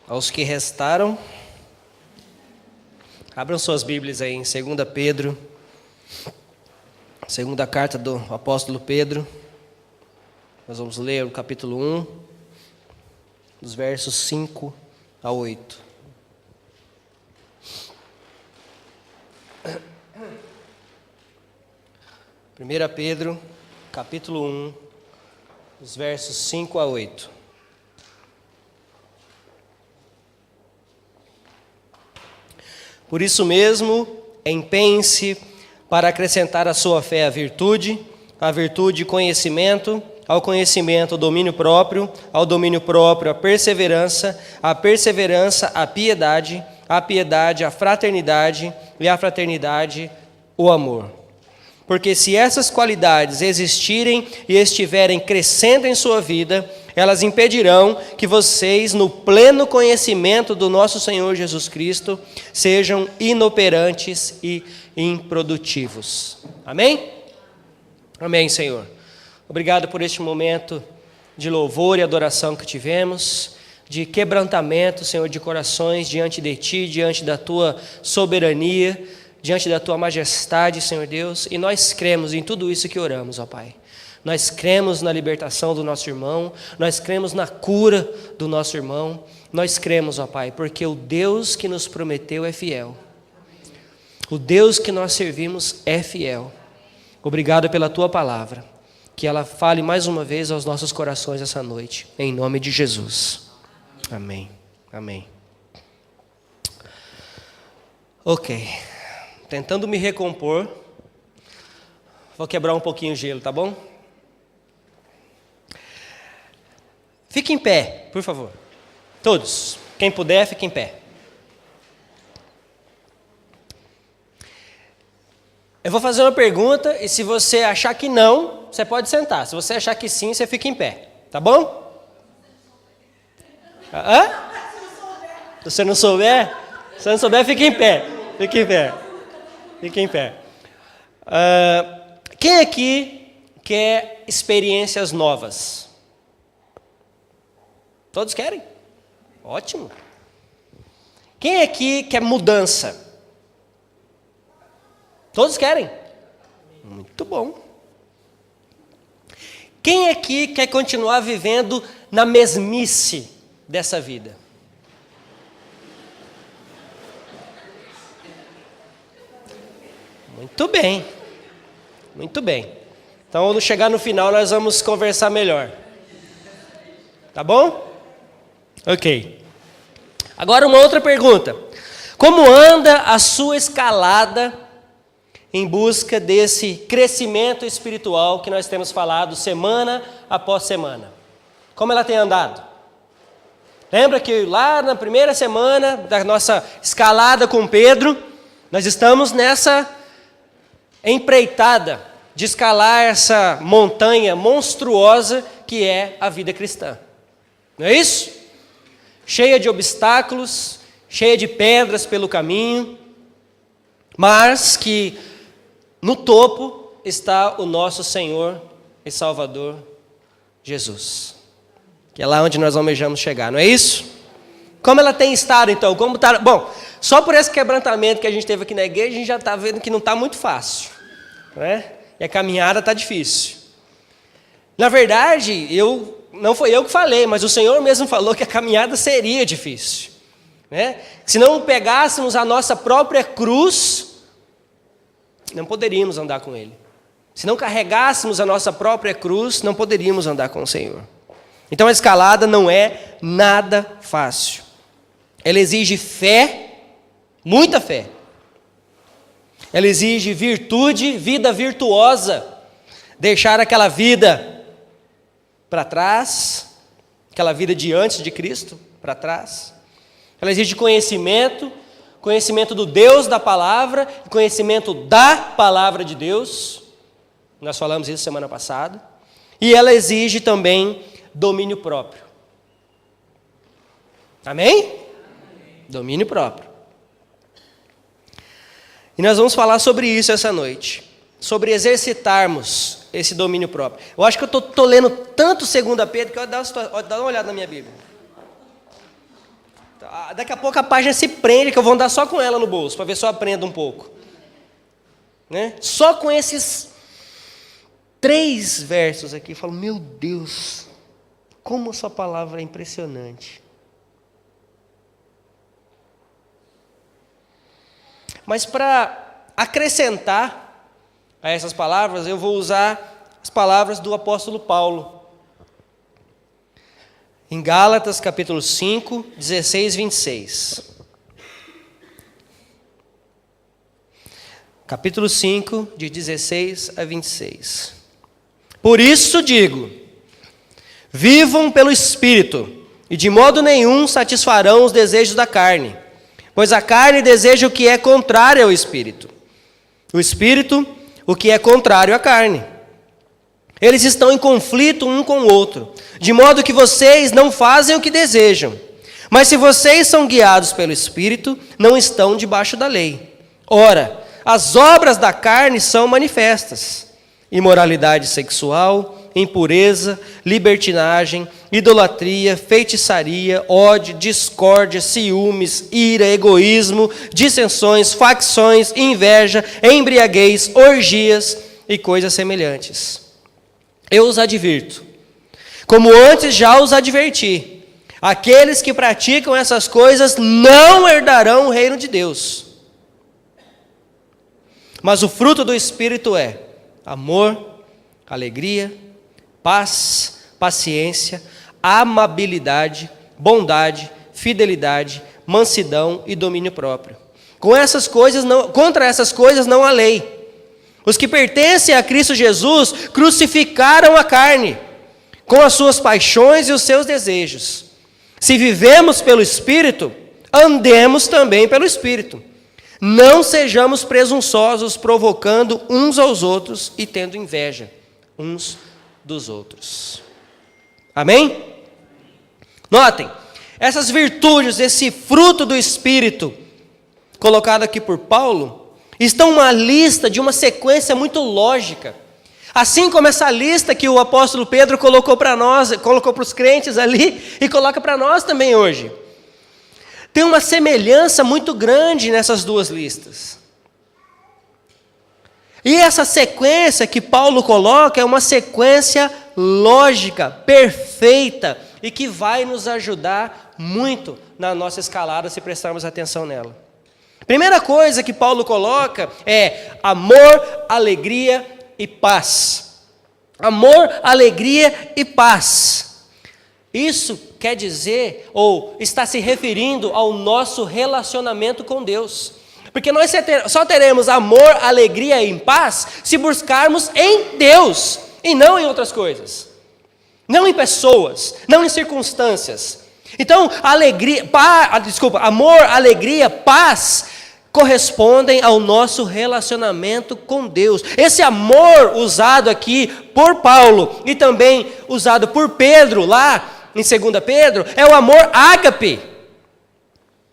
Aos que restaram, abram suas Bíblias aí em 2 Pedro, segunda carta do apóstolo Pedro. Nós vamos ler o capítulo 1, dos versos 5 a 8. Primeira Pedro, capítulo 1, dos versos 5 a 8. Por isso mesmo, empenhe-se para acrescentar à sua fé a virtude conhecimento, ao conhecimento domínio próprio, ao domínio próprio a perseverança a piedade a fraternidade e a fraternidade o amor. Porque se essas qualidades existirem e estiverem crescendo em sua vida, elas impedirão que vocês, no pleno conhecimento do nosso Senhor Jesus Cristo, sejam inoperantes e improdutivos. Amém? Amém, Senhor. Obrigado por este momento de louvor e adoração que tivemos, de quebrantamento, Senhor, de corações diante de Ti, diante da Tua soberania, diante da Tua majestade, Senhor Deus, e nós cremos em tudo isso que oramos, ó Pai. Nós cremos na libertação do nosso irmão, nós cremos na cura do nosso irmão, nós cremos, ó Pai, porque o Deus que nos prometeu é fiel. O Deus que nós servimos é fiel. Obrigado pela Tua palavra, que ela fale mais uma vez aos nossos corações essa noite, em nome de Jesus. Amém. Amém. Ok. Tentando me recompor, vou quebrar um pouquinho o gelo, tá bom? Fique em pé, por favor. Todos. Quem puder, fique em pé. Eu vou fazer uma pergunta e se você achar que não, você pode sentar. Se você achar que sim, você fica em pé. Tá bom? Hã? Se você não souber? Se você não souber, fique em pé. Fique em pé. Fique em pé. Quem aqui quer experiências novas? Todos querem? Ótimo. Quem aqui quer mudança? Todos querem? Muito bom. Quem aqui quer continuar vivendo na mesmice dessa vida? Muito bem. Muito bem. Então, quando chegar no final, nós vamos conversar melhor. Tá bom? Ok. Agora uma outra pergunta. Como anda a sua escalada em busca desse crescimento espiritual que nós temos falado semana após semana? Como ela tem andado? Lembra que lá na primeira semana da nossa escalada com Pedro, nós estamos nessa empreitada de escalar essa montanha monstruosa que é a vida cristã. Não é isso? Cheia de obstáculos, cheia de pedras pelo caminho, mas que no topo está o nosso Senhor e Salvador Jesus, que é lá onde nós almejamos chegar, não é isso? Como ela tem estado então? Como tá? Bom, só por esse quebrantamento que a gente teve aqui na igreja, a gente já está vendo que não está muito fácil, né? E a caminhada está difícil. Na verdade, não foi eu que falei, mas o Senhor mesmo falou que a caminhada seria difícil, né? Se não pegássemos a nossa própria cruz, não poderíamos andar com Ele. Se não carregássemos a nossa própria cruz, não poderíamos andar com o Senhor. Então a escalada não é nada fácil. Ela exige fé, muita fé. Ela exige virtude, vida virtuosa. Deixar aquela vida para trás, aquela vida de antes de Cristo para trás. Ela exige conhecimento do Deus da palavra, conhecimento da palavra de Deus. Nós falamos isso semana passada. E ela exige também domínio próprio. Amém? Amém. Domínio próprio. E nós vamos falar sobre isso essa noite. Sobre exercitarmos esse domínio próprio. Eu acho que eu estou lendo tanto 2 Pedro que eu vou dar uma olhada na minha Bíblia. Daqui a pouco a página se prende, que eu vou andar só com ela no bolso, para ver se eu aprendo um pouco. Né? Só com esses 3 versos aqui, eu falo, meu Deus, como essa palavra é impressionante. Mas para acrescentar a essas palavras, eu vou usar as palavras do apóstolo Paulo. Em Gálatas, capítulo 5, 16 e 26. Capítulo 5, de 16 a 26. Por isso digo, vivam pelo Espírito, e de modo nenhum satisfarão os desejos da carne, pois a carne deseja o que é contrário ao Espírito. O Espírito, o que é contrário à carne. Eles estão em conflito um com o outro, de modo que vocês não fazem o que desejam. Mas se vocês são guiados pelo Espírito, não estão debaixo da lei. Ora, as obras da carne são manifestas: imoralidade sexual, impureza, libertinagem, idolatria, feitiçaria, ódio, discórdia, ciúmes, ira, egoísmo, dissensões, facções, inveja, embriaguez, orgias e coisas semelhantes. Eu os advirto, como antes já os adverti, aqueles que praticam essas coisas não herdarão o reino de Deus. Mas o fruto do Espírito é amor, alegria, paz, paciência, amabilidade, bondade, fidelidade, mansidão e domínio próprio. Contra essas coisas não há lei. Os que pertencem a Cristo Jesus crucificaram a carne, com as suas paixões e os seus desejos. Se vivemos pelo Espírito, andemos também pelo Espírito. Não sejamos presunçosos, provocando uns aos outros e tendo inveja uns dos outros. Amém? Notem, essas virtudes, esse fruto do Espírito, colocado aqui por Paulo, estão uma lista de uma sequência muito lógica. Assim como essa lista que o apóstolo Pedro colocou para nós, colocou para os crentes ali e coloca para nós também hoje. Tem uma semelhança muito grande nessas duas listas. E essa sequência que Paulo coloca é uma sequência lógica, perfeita, e que vai nos ajudar muito na nossa escalada se prestarmos atenção nela. Primeira coisa que Paulo coloca é amor, alegria e paz. Amor, alegria e paz. Isso quer dizer, ou está se referindo ao nosso relacionamento com Deus. Porque nós só teremos amor, alegria e paz se buscarmos em Deus e não em outras coisas. Não em pessoas, não em circunstâncias. Então, amor, alegria, paz correspondem ao nosso relacionamento com Deus. Esse amor usado aqui por Paulo e também usado por Pedro lá em 2 Pedro é o amor ágape.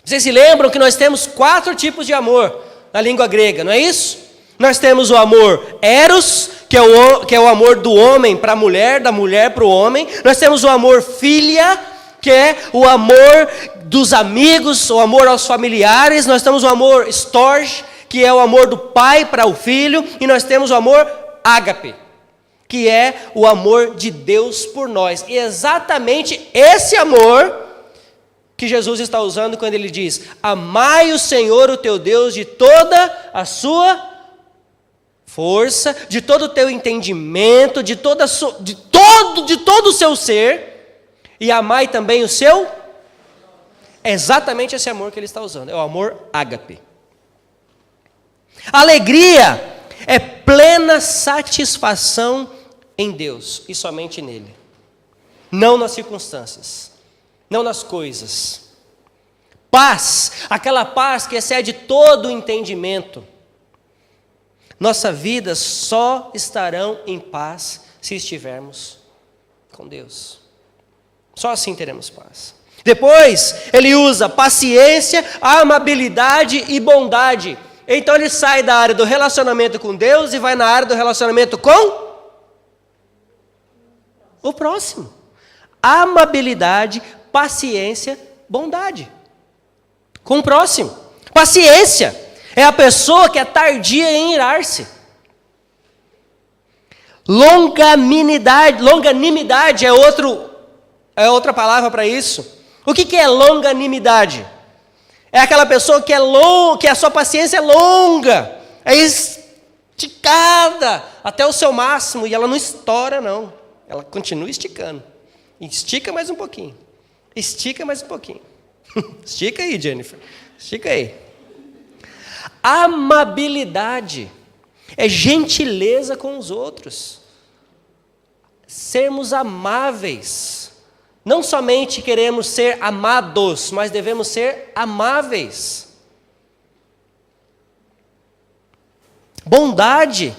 Vocês se lembram que nós temos 4 tipos de amor na língua grega, não é isso? Nós temos o amor eros, que é o amor do homem para a mulher, da mulher para o homem. Nós temos o amor filia, que é o amor dos amigos, o amor aos familiares. Nós temos o amor storge, que é o amor do pai para o filho. E nós temos o amor ágape, que é o amor de Deus por nós. E exatamente esse amor que Jesus está usando quando ele diz: amai o Senhor, o teu Deus, de toda a sua força, de todo o teu entendimento, de todo o seu ser, e amai também o seu. É exatamente esse amor que ele está usando, é o amor ágape. Alegria é plena satisfação em Deus e somente nele, não nas circunstâncias, não nas coisas. Paz, aquela paz que excede todo o entendimento. Nossa vida só estará em paz se estivermos com Deus. Só assim teremos paz. Depois, ele usa paciência, amabilidade e bondade. Então ele sai da área do relacionamento com Deus e vai na área do relacionamento com o próximo. Amabilidade, paciência, bondade. com o próximo. Paciência é a pessoa que é tardia em irar-se. Longanimidade é outra palavra para isso. O que é longanimidade? É aquela pessoa que que a sua paciência é longa, é esticada até o seu máximo, e ela não estoura, não. Ela continua esticando. Estica mais um pouquinho. Estica mais um pouquinho. Estica aí, Jennifer. Estica aí. Amabilidade é gentileza com os outros. Sermos amáveis. Não somente queremos ser amados, mas devemos ser amáveis. Bondade.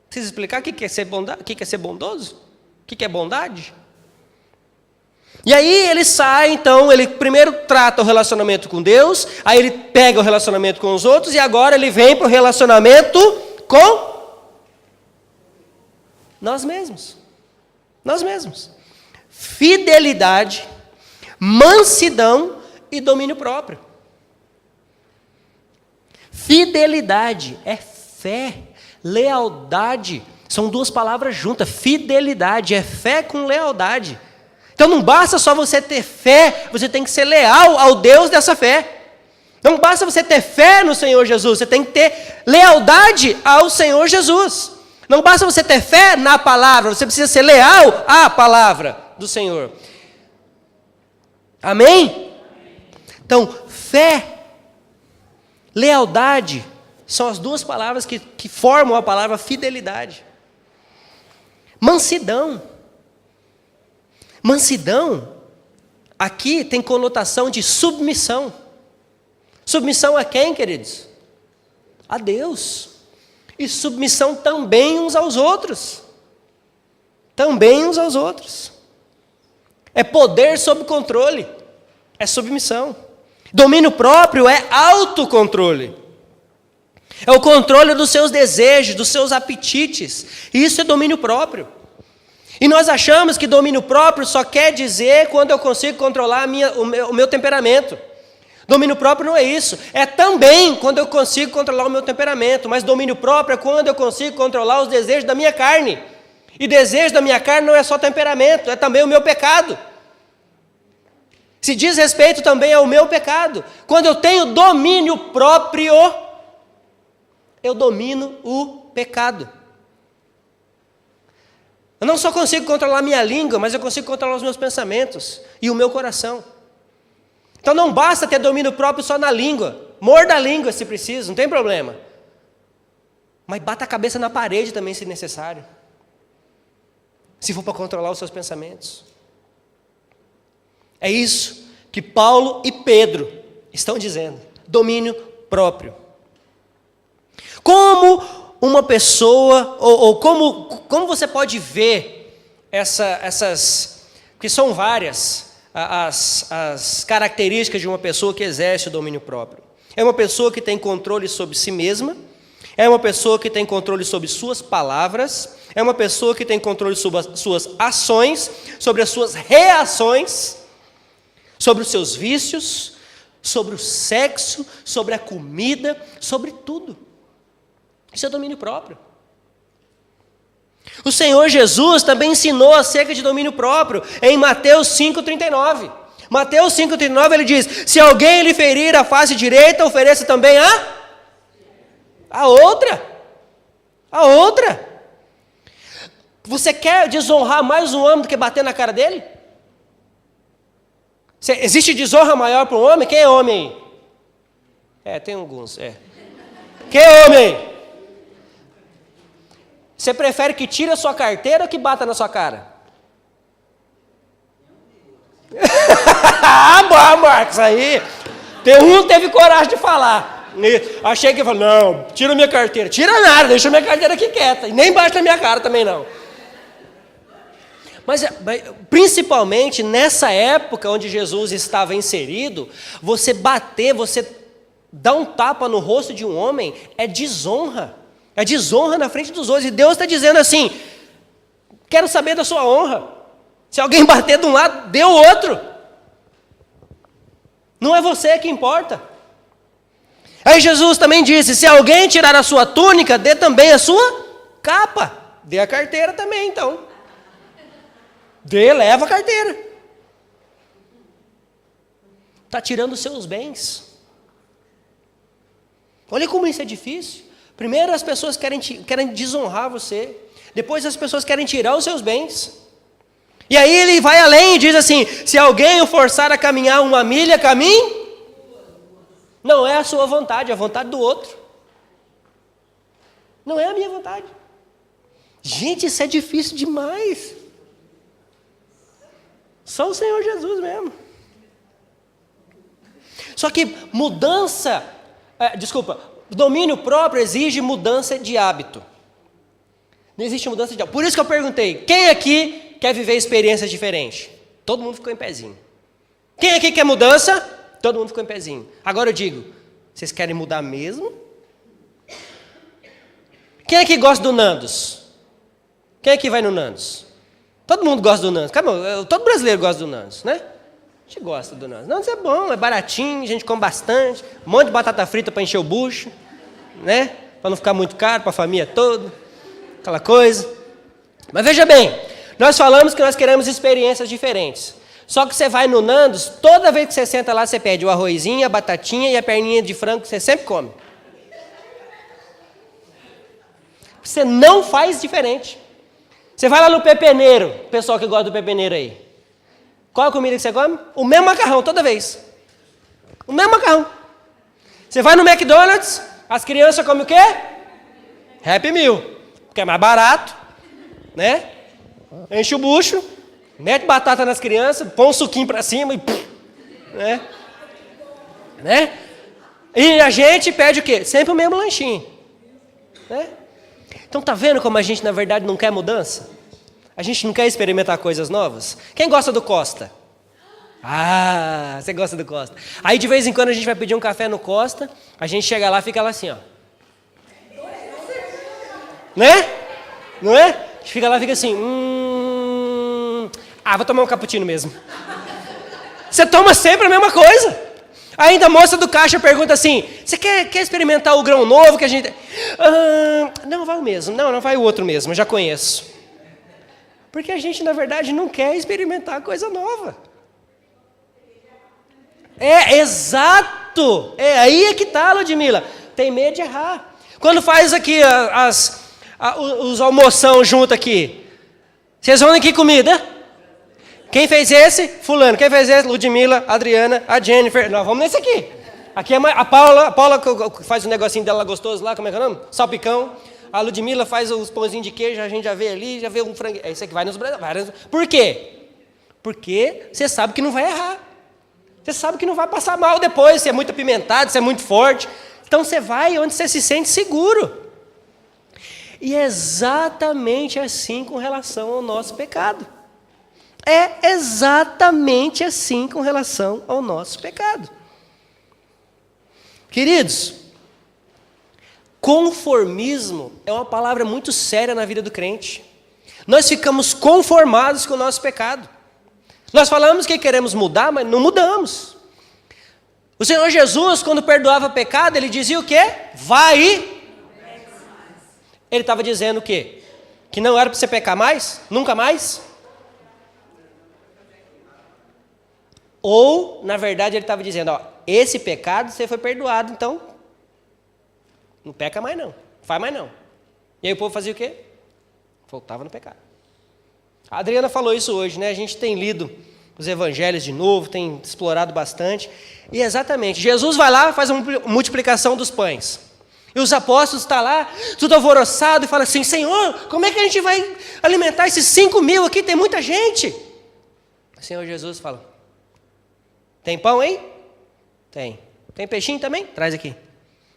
Preciso explicar o que é ser bondade? O que é ser bondoso? O que é bondade? E aí ele sai, então, ele primeiro trata o relacionamento com Deus, aí ele pega o relacionamento com os outros, e agora ele vem para o relacionamento com nós mesmos. Nós mesmos. Fidelidade, mansidão e domínio próprio. Fidelidade é fé, lealdade, são duas palavras juntas. Fidelidade é fé com lealdade. Então não basta só você ter fé, você tem que ser leal ao Deus dessa fé. Não basta você ter fé no Senhor Jesus, você tem que ter lealdade ao Senhor Jesus. Não basta você ter fé na palavra, você precisa ser leal à palavra do Senhor. Amém? Então, fé, lealdade, são as duas palavras que formam a palavra fidelidade. Mansidão. Mansidão, aqui tem conotação de submissão. Submissão a quem, queridos? A Deus. E submissão também uns aos outros. Também uns aos outros. É poder sob controle. É submissão. Domínio próprio é autocontrole. É o controle dos seus desejos, dos seus apetites. Isso é domínio próprio. E nós achamos que domínio próprio só quer dizer quando eu consigo controlar o meu temperamento. Domínio próprio não é isso. É também quando eu consigo controlar o meu temperamento. Mas domínio próprio é quando eu consigo controlar os desejos da minha carne. E desejo da minha carne não é só temperamento, é também o meu pecado. Se diz respeito também ao meu pecado. Quando eu tenho domínio próprio, eu domino o pecado. Eu não só consigo controlar a minha língua, mas eu consigo controlar os meus pensamentos e o meu coração. Então não basta ter domínio próprio só na língua. Morda a língua se preciso, não tem problema. Mas bata a cabeça na parede também se necessário. Se for para controlar os seus pensamentos. É isso que Paulo e Pedro estão dizendo. Domínio próprio. Como uma pessoa, ou como você pode ver essas, que são várias, as características de uma pessoa que exerce o domínio próprio. É uma pessoa que tem controle sobre si mesma, é uma pessoa que tem controle sobre suas palavras, é uma pessoa que tem controle sobre as suas ações, sobre as suas reações, sobre os seus vícios, sobre o sexo, sobre a comida, sobre tudo. Isso é domínio próprio. O Senhor Jesus também ensinou acerca de domínio próprio em Mateus 5,39. Mateus 5,39 ele diz: se alguém lhe ferir a face direita, ofereça também a outra. A outra. Você quer desonrar mais um homem do que bater na cara dele? Existe desonra maior para um homem? Quem é homem aí? Tem alguns, Quem é homem? Você prefere que tire a sua carteira ou que bata na sua cara? Bom, Marcos, aí. Teve coragem de falar. Achei que ele falou, não, tira minha carteira. Tira nada, deixa minha carteira aqui quieta. E nem bate na minha cara também não. Mas principalmente nessa época onde Jesus estava inserido, você bater, você dar um tapa no rosto de um homem é desonra. É desonra na frente dos outros. E Deus está dizendo assim: quero saber da sua honra. Se alguém bater de um lado, dê o outro. Não é você que importa. Aí Jesus também disse, se alguém tirar a sua túnica, dê também a sua capa. Dê a carteira também, então. Leva a carteira. Está tirando os seus bens. Olha como isso é difícil. Primeiro as pessoas querem desonrar você. Depois as pessoas querem tirar os seus bens. E aí ele vai além e diz assim, se alguém o forçar a caminhar 1 milha, caminhe. Não é a sua vontade, é a vontade do outro. Não é a minha vontade. Gente, isso é difícil demais. Só o Senhor Jesus mesmo. Só que domínio próprio exige mudança de hábito. Não existe mudança de hábito. Por isso que eu perguntei, quem aqui quer viver experiências diferentes? Todo mundo ficou em pezinho. Quem aqui quer mudança? Todo mundo ficou em pezinho. Agora eu digo, vocês querem mudar mesmo? Quem aqui gosta do Nandos? Quem aqui vai no Nandos? Todo mundo gosta do Nandos. Todo brasileiro gosta do Nandos, né? A gente gosta do Nandos. Nandos é bom, é baratinho, a gente come bastante. Um monte de batata frita para encher o bucho, né? Para não ficar muito caro para a família toda. Aquela coisa. Mas veja bem, nós falamos que nós queremos experiências diferentes. Só que você vai no Nandos, toda vez que você senta lá, você pede o arrozinho, a batatinha e a perninha de frango que você sempre come. Você não faz diferente. Você vai lá no pepeneiro, pessoal que gosta do pepeneiro aí. Qual a comida que você come? O mesmo macarrão, toda vez. O mesmo macarrão. Você vai no McDonald's, as crianças comem o quê? Happy Meal. Porque é mais barato, né? Enche o bucho, mete batata nas crianças, põe um suquinho pra cima e... Né? E a gente pede o quê? Sempre o mesmo lanchinho. Né? Então tá vendo como a gente na verdade não quer mudança? A gente não quer experimentar coisas novas? Quem gosta do Costa? Ah, você gosta do Costa. Aí de vez em quando a gente vai pedir um café no Costa, a gente chega lá e fica lá assim, ó. Né? Não é? A gente fica lá e fica assim, vou tomar um cappuccino mesmo. Você toma sempre a mesma coisa. Ainda a moça do caixa pergunta assim, você quer experimentar o grão novo que a gente... não, vai o mesmo. Não vai o outro mesmo, eu já conheço. Porque a gente, na verdade, não quer experimentar coisa nova. Exato! Aí é que tá, Ludmila. Tem medo de errar. Quando faz aqui os almoção junto aqui, vocês vão em que comida? Quem fez esse? Fulano. Quem fez esse? Ludmila, Adriana, a Jennifer. Nós vamos nesse aqui. Aqui é a Paula que faz o negocinho dela gostoso lá, como é que é o nome? Salpicão. A Ludmila faz os pãozinhos de queijo, a gente já vê ali, já vê um frango. É isso aqui, vai nos brasileiros. Por quê? Porque você sabe que não vai errar. Você sabe que não vai passar mal depois, se é muito apimentado, se é muito forte. Então você vai onde você se sente seguro. E é exatamente assim com relação ao nosso pecado. É exatamente assim com relação ao nosso pecado. Queridos, conformismo é uma palavra muito séria na vida do crente. Nós ficamos conformados com o nosso pecado. Nós falamos que queremos mudar, mas não mudamos. O Senhor Jesus, quando perdoava pecado, ele dizia o quê? Vai e... Ele estava dizendo o quê? Que não era para você pecar mais? Nunca mais? Ou, na verdade, ele estava dizendo, esse pecado você foi perdoado, então não peca mais não, faz mais não. E aí o povo fazia o quê? Voltava no pecado. A Adriana falou isso hoje, né? A gente tem lido os evangelhos de novo, tem explorado bastante. E exatamente, Jesus vai lá, faz a multiplicação dos pães. E os apóstolos estão lá, tudo alvoroçado, e falam assim, Senhor, como é que a gente vai alimentar esses 5.000 aqui? Tem muita gente. O Senhor Jesus fala, tem pão aí? Tem. Tem peixinho também? Traz aqui.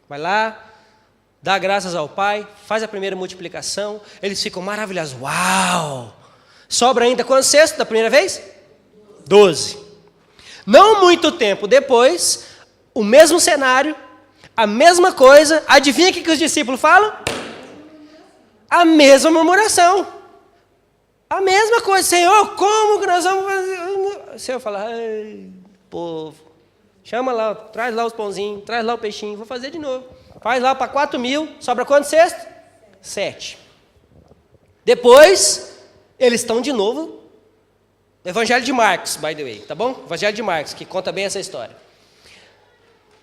Vai lá, dá graças ao Pai, faz a primeira multiplicação, eles ficam maravilhosos. Uau! Sobra ainda quantos cestos da primeira vez? 12. Não muito tempo depois, o mesmo cenário, a mesma coisa, adivinha o que os discípulos falam? A mesma murmuração. A mesma coisa, Senhor, como que nós vamos fazer? O Senhor fala, ai, povo, Chama lá, traz lá os pãozinhos, traz lá o peixinho, vou fazer de novo. Faz lá para 4.000, sobra quanto cesto? 7. Depois, eles estão de novo no Evangelho de Marcos, by the way, tá bom? Evangelho de Marcos, que conta bem essa história.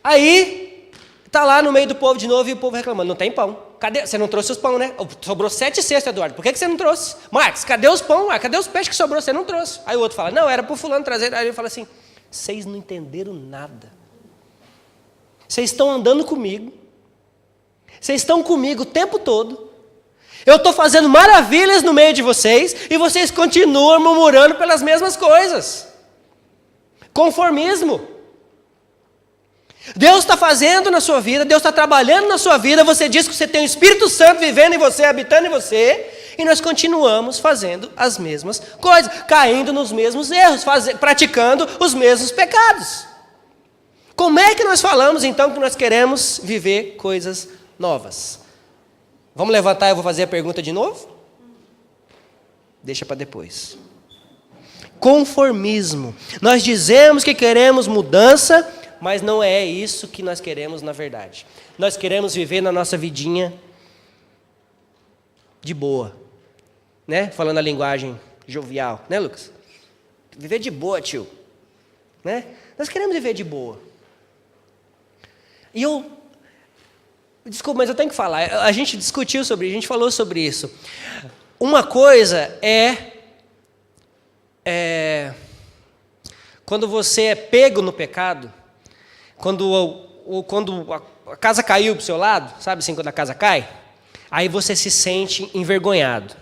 Aí, está lá no meio do povo de novo e o povo reclamando, não tem pão. Cadê? Você não trouxe os pão, né? Sobrou 7 cestos, Eduardo. Por que você não trouxe? Marcos, cadê os pão? Cadê os peixes que sobrou? Você não trouxe. Aí o outro fala, não, era para o fulano trazer. Aí ele fala assim, vocês não entenderam nada. Vocês estão andando comigo. Vocês estão comigo o tempo todo. Eu estou fazendo maravilhas no meio de vocês e vocês continuam murmurando pelas mesmas coisas. Conformismo. Deus está fazendo na sua vida, Deus está trabalhando na sua vida, você diz que você tem o Espírito Santo vivendo em você, habitando em você, e nós continuamos fazendo as mesmas coisas, caindo nos mesmos erros, praticando os mesmos pecados. Como é que nós falamos então que nós queremos viver coisas novas? Vamos levantar e eu vou fazer a pergunta de novo? Deixa para depois. Conformismo. Nós dizemos que queremos mudança, mas não é isso que nós queremos na verdade. Nós queremos viver na nossa vidinha de boa, né? Falando a linguagem jovial, né, Lucas? Viver de boa, tio, né? Nós queremos viver de boa. E desculpa, mas eu tenho que falar. A gente discutiu sobre isso, a gente falou sobre isso. Uma coisa quando você é pego no pecado, quando a casa caiu para o seu lado, sabe assim, quando a casa cai? Aí você se sente envergonhado.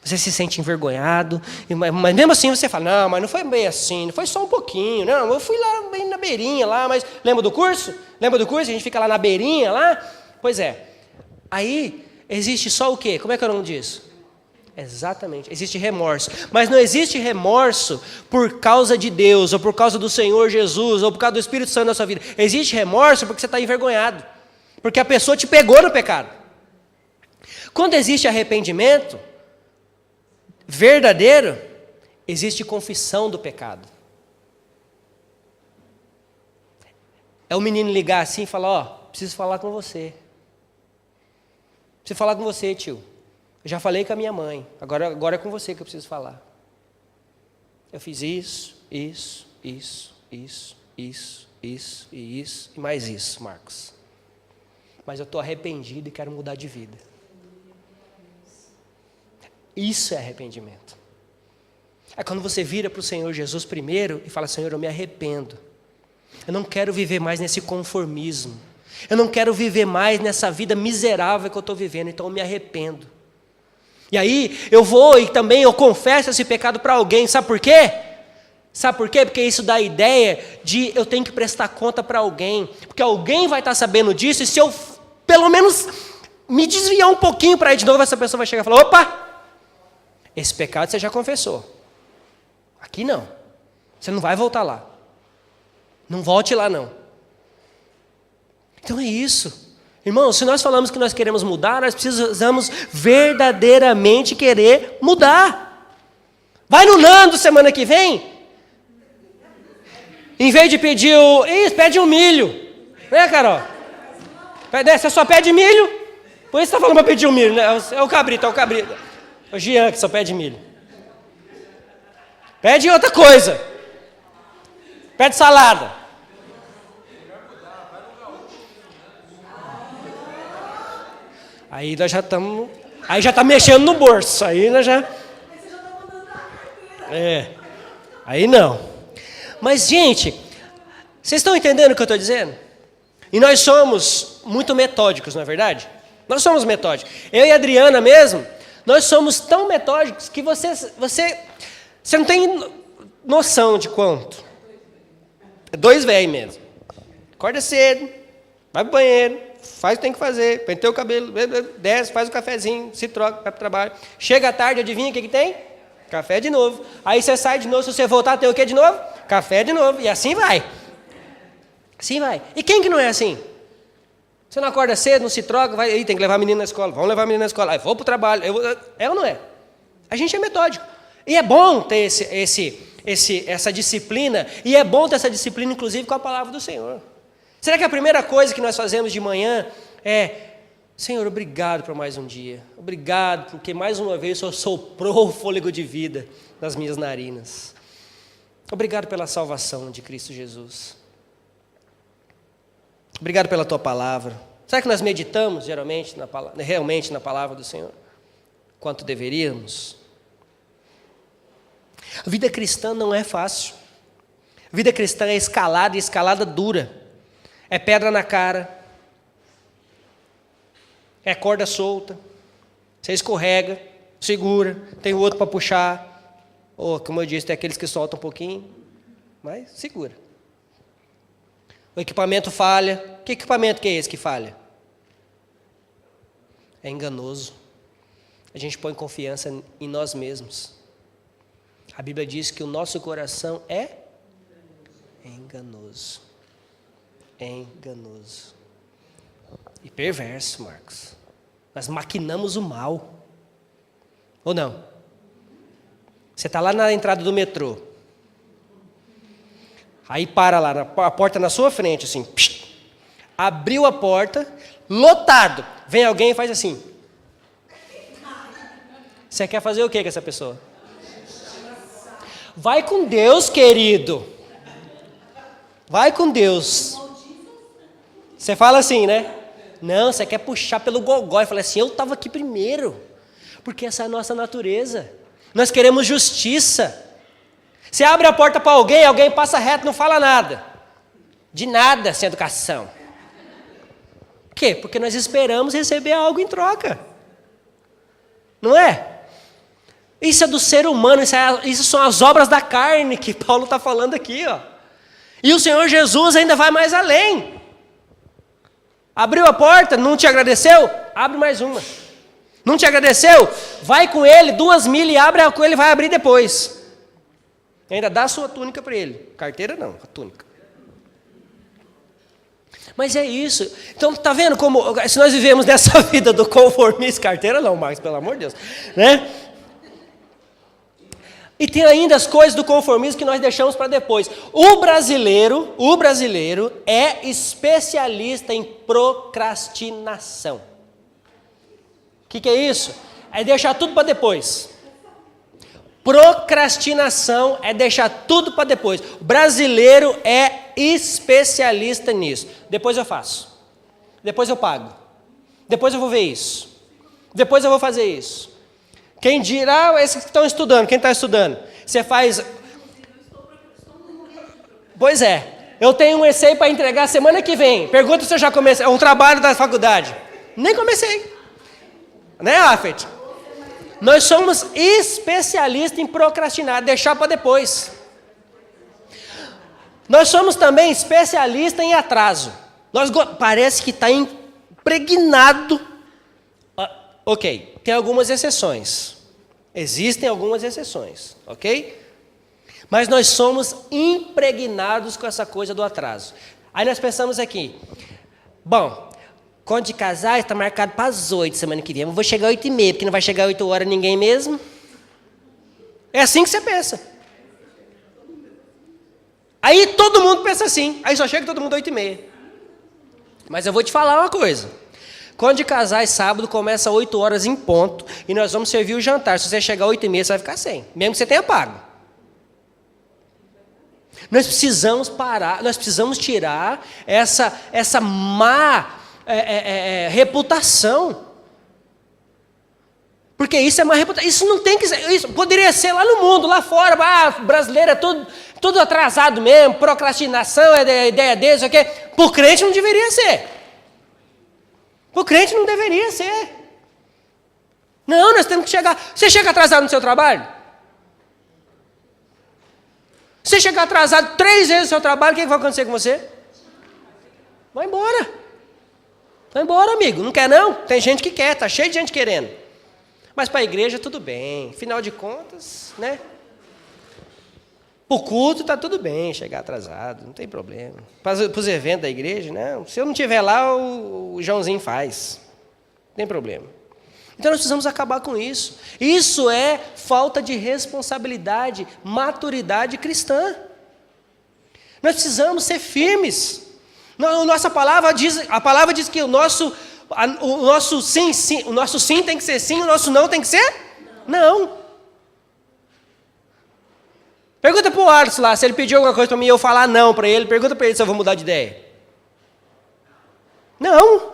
Você se sente envergonhado, mas mesmo assim você fala, não, mas não foi bem assim, não foi só um pouquinho, não, eu fui lá bem na beirinha lá, mas lembra do curso? Lembra do curso? A gente fica lá na beirinha lá? Pois é. Aí existe só o quê? Como é que é o nome disso? Exatamente, existe remorso. Mas não existe remorso por causa de Deus, ou por causa do Senhor Jesus, ou por causa do Espírito Santo na sua vida. Existe remorso porque você está envergonhado, porque a pessoa te pegou no pecado. Quando existe arrependimento verdadeiro, existe confissão do pecado. É o menino ligar assim e falar, ó, preciso falar com você. Preciso falar com você, tio. Eu já falei com a minha mãe, agora é com você que eu preciso falar. Eu fiz isso e mais isso, Marcos. Mas eu estou arrependido e quero mudar de vida. Isso é arrependimento. É quando você vira para o Senhor Jesus primeiro e fala, Senhor, eu me arrependo. Eu não quero viver mais nesse conformismo. Eu não quero viver mais nessa vida miserável que eu estou vivendo, então eu me arrependo. E aí eu vou e também eu confesso esse pecado para alguém, sabe por quê? Sabe por quê? Porque isso dá a ideia de eu tenho que prestar conta para alguém, porque alguém vai estar sabendo disso e se eu pelo menos me desviar um pouquinho para ir de novo, essa pessoa vai chegar e falar, opa, esse pecado você já confessou, aqui não, você não vai voltar lá, não volte lá não. Então é isso. Irmãos, se nós falamos que nós queremos mudar, nós precisamos verdadeiramente querer mudar. Vai no Nando semana que vem. Em vez de pedir pede um milho. Né, Carol? Você só pede milho? Por isso você está falando para pedir um milho, né? É o cabrito. O Jean que só pede milho. Pede outra coisa. Pede salada. Aí nós já estamos... Aí já está mexendo no bolso. Aí nós já... Aí não. Mas, gente, vocês estão entendendo o que eu estou dizendo? E nós somos muito metódicos, não é verdade? Nós somos metódicos. Eu e a Adriana mesmo, nós somos tão metódicos que você não tem noção de quanto. É 2 velhos mesmo. Acorda cedo, vai pro banheiro, faz o que tem que fazer, penteia o cabelo, desce, faz o cafezinho, se troca, vai pro trabalho. Chega à tarde, adivinha o que tem? Café de novo. Aí você sai de novo, se você voltar, tem o que de novo? Café de novo. E assim vai. Assim vai. E quem que não é assim? Você não acorda cedo, não se troca, vai, tem que levar a menina na escola. Vamos levar a menina na escola. Aí vou pro trabalho. É ou não é? A gente é metódico. E é bom ter essa disciplina, e é bom ter essa disciplina, inclusive, com a palavra do Senhor. Será que a primeira coisa que nós fazemos de manhã é: Senhor, obrigado por mais um dia, obrigado porque mais uma vez o Senhor soprou o fôlego de vida nas minhas narinas, obrigado pela salvação de Cristo Jesus, obrigado pela Tua palavra. Será que nós meditamos realmente na palavra do Senhor? Quanto deveríamos? A vida cristã não é fácil. A vida cristã é escalada, e escalada dura. É pedra na cara. É corda solta. Você escorrega, segura, tem o outro para puxar. Ou, como eu disse, tem aqueles que soltam um pouquinho, mas segura. O equipamento falha. Que equipamento que é esse que falha? É enganoso. A gente põe confiança em nós mesmos. A Bíblia diz que o nosso coração é enganoso. É enganoso. E perverso, Marcos. Nós maquinamos o mal. Ou não? Você está lá na entrada do metrô. Aí para lá, a porta na sua frente, assim. Psh, abriu a porta, lotado. Vem alguém e faz assim. Você quer fazer o que com essa pessoa? Vai com Deus, querido. Vai com Deus. Você fala assim, né? Não, você quer puxar pelo gogó. E fala assim: eu estava aqui primeiro. Porque essa é a nossa natureza. Nós queremos justiça. Você abre a porta para alguém, alguém passa reto, não fala nada. De nada, sem educação. Por quê? Porque nós esperamos receber algo em troca. Não é? Isso é do ser humano, isso são as obras da carne que Paulo está falando aqui, ó. E o Senhor Jesus ainda vai mais além. Abriu a porta, não te agradeceu? Abre mais uma. Não te agradeceu? Vai com ele, 2.000 e abre com ele, vai abrir depois. Ainda dá a sua túnica para ele. Carteira não, a túnica. Mas é isso. Então, está vendo como, se nós vivemos nessa vida do conformismo, carteira não, Marcos, pelo amor de Deus, né? E tem ainda as coisas do conformismo que nós deixamos para depois. O brasileiro é especialista em procrastinação. O que é isso? É deixar tudo para depois. Procrastinação é deixar tudo para depois. O brasileiro é especialista nisso. Depois eu faço. Depois eu pago. Depois eu vou ver isso. Depois eu vou fazer isso. Quem dirá, esses que estão estudando, quem está estudando? Você faz... Pois é, eu tenho um essay para entregar semana que vem. Pergunta se eu já comecei, é um trabalho da faculdade. Nem comecei. Né, Afet? Nós somos especialistas em procrastinar, deixar para depois. Nós somos também especialistas em atraso. Parece que está impregnado. Ok, tem algumas exceções. Existem algumas exceções, ok? Mas nós somos impregnados com essa coisa do atraso. Aí nós pensamos aqui, bom, conto de casais está marcado para as 8 semana que vem. Eu vou chegar às 8h30, porque não vai chegar às 8 horas ninguém mesmo. É assim que você pensa. Aí todo mundo pensa assim. Aí só chega todo mundo às 8h30. Mas eu vou te falar uma coisa. Conto de casais sábado começa às 8 horas em ponto. E nós vamos servir o jantar. Se você chegar às 8h30, você vai ficar sem. Mesmo que você tenha pago. Nós precisamos parar. Nós precisamos tirar essa má... reputação. Porque isso é uma reputação. Isso não tem que ser. Isso poderia ser lá no mundo, lá fora. Brasileiro é tudo atrasado mesmo. Procrastinação é ideia deles. Por crente não deveria ser. Por crente não deveria ser. Não, nós temos que chegar. Você chega atrasado no seu trabalho? Você chegar atrasado 3 vezes no seu trabalho, o que vai acontecer com você? Vai embora. Vai embora, amigo. Não quer não? Tem gente que quer, tá cheio de gente querendo. Mas para a igreja tudo bem. Afinal de contas, né? Para o culto tá tudo bem, chegar atrasado, não tem problema. Para os eventos da igreja, não. Se eu não estiver lá, o Joãozinho faz. Não tem problema. Então nós precisamos acabar com isso. Isso é falta de responsabilidade, maturidade cristã. Nós precisamos ser firmes. A palavra diz que o nosso sim tem que ser sim, o nosso não tem que ser não. Pergunta para o Arthur lá, se ele pediu alguma coisa para mim e eu falar não para ele, pergunta para ele se eu vou mudar de ideia. Não.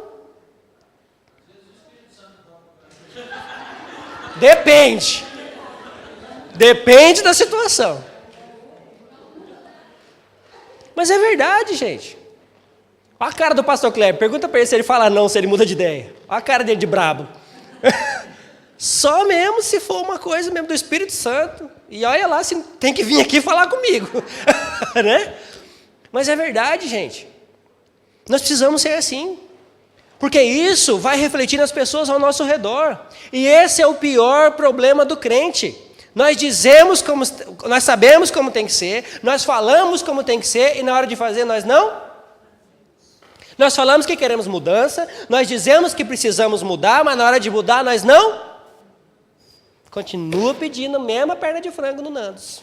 Depende. Depende da situação. Mas é verdade, gente. Olha a cara do pastor Kleber. Pergunta para ele se ele fala não, se ele muda de ideia. Olha a cara dele de brabo. Só mesmo se for uma coisa mesmo do Espírito Santo. E olha lá se tem que vir aqui falar comigo. Né? Mas é verdade, gente. Nós precisamos ser assim. Porque isso vai refletir nas pessoas ao nosso redor. E esse é o pior problema do crente. Nós sabemos como tem que ser, nós falamos como tem que ser, e na hora de fazer nós não. Nós falamos que queremos mudança, nós dizemos que precisamos mudar, mas na hora de mudar nós não. Continua pedindo a mesma perna de frango no Nandos.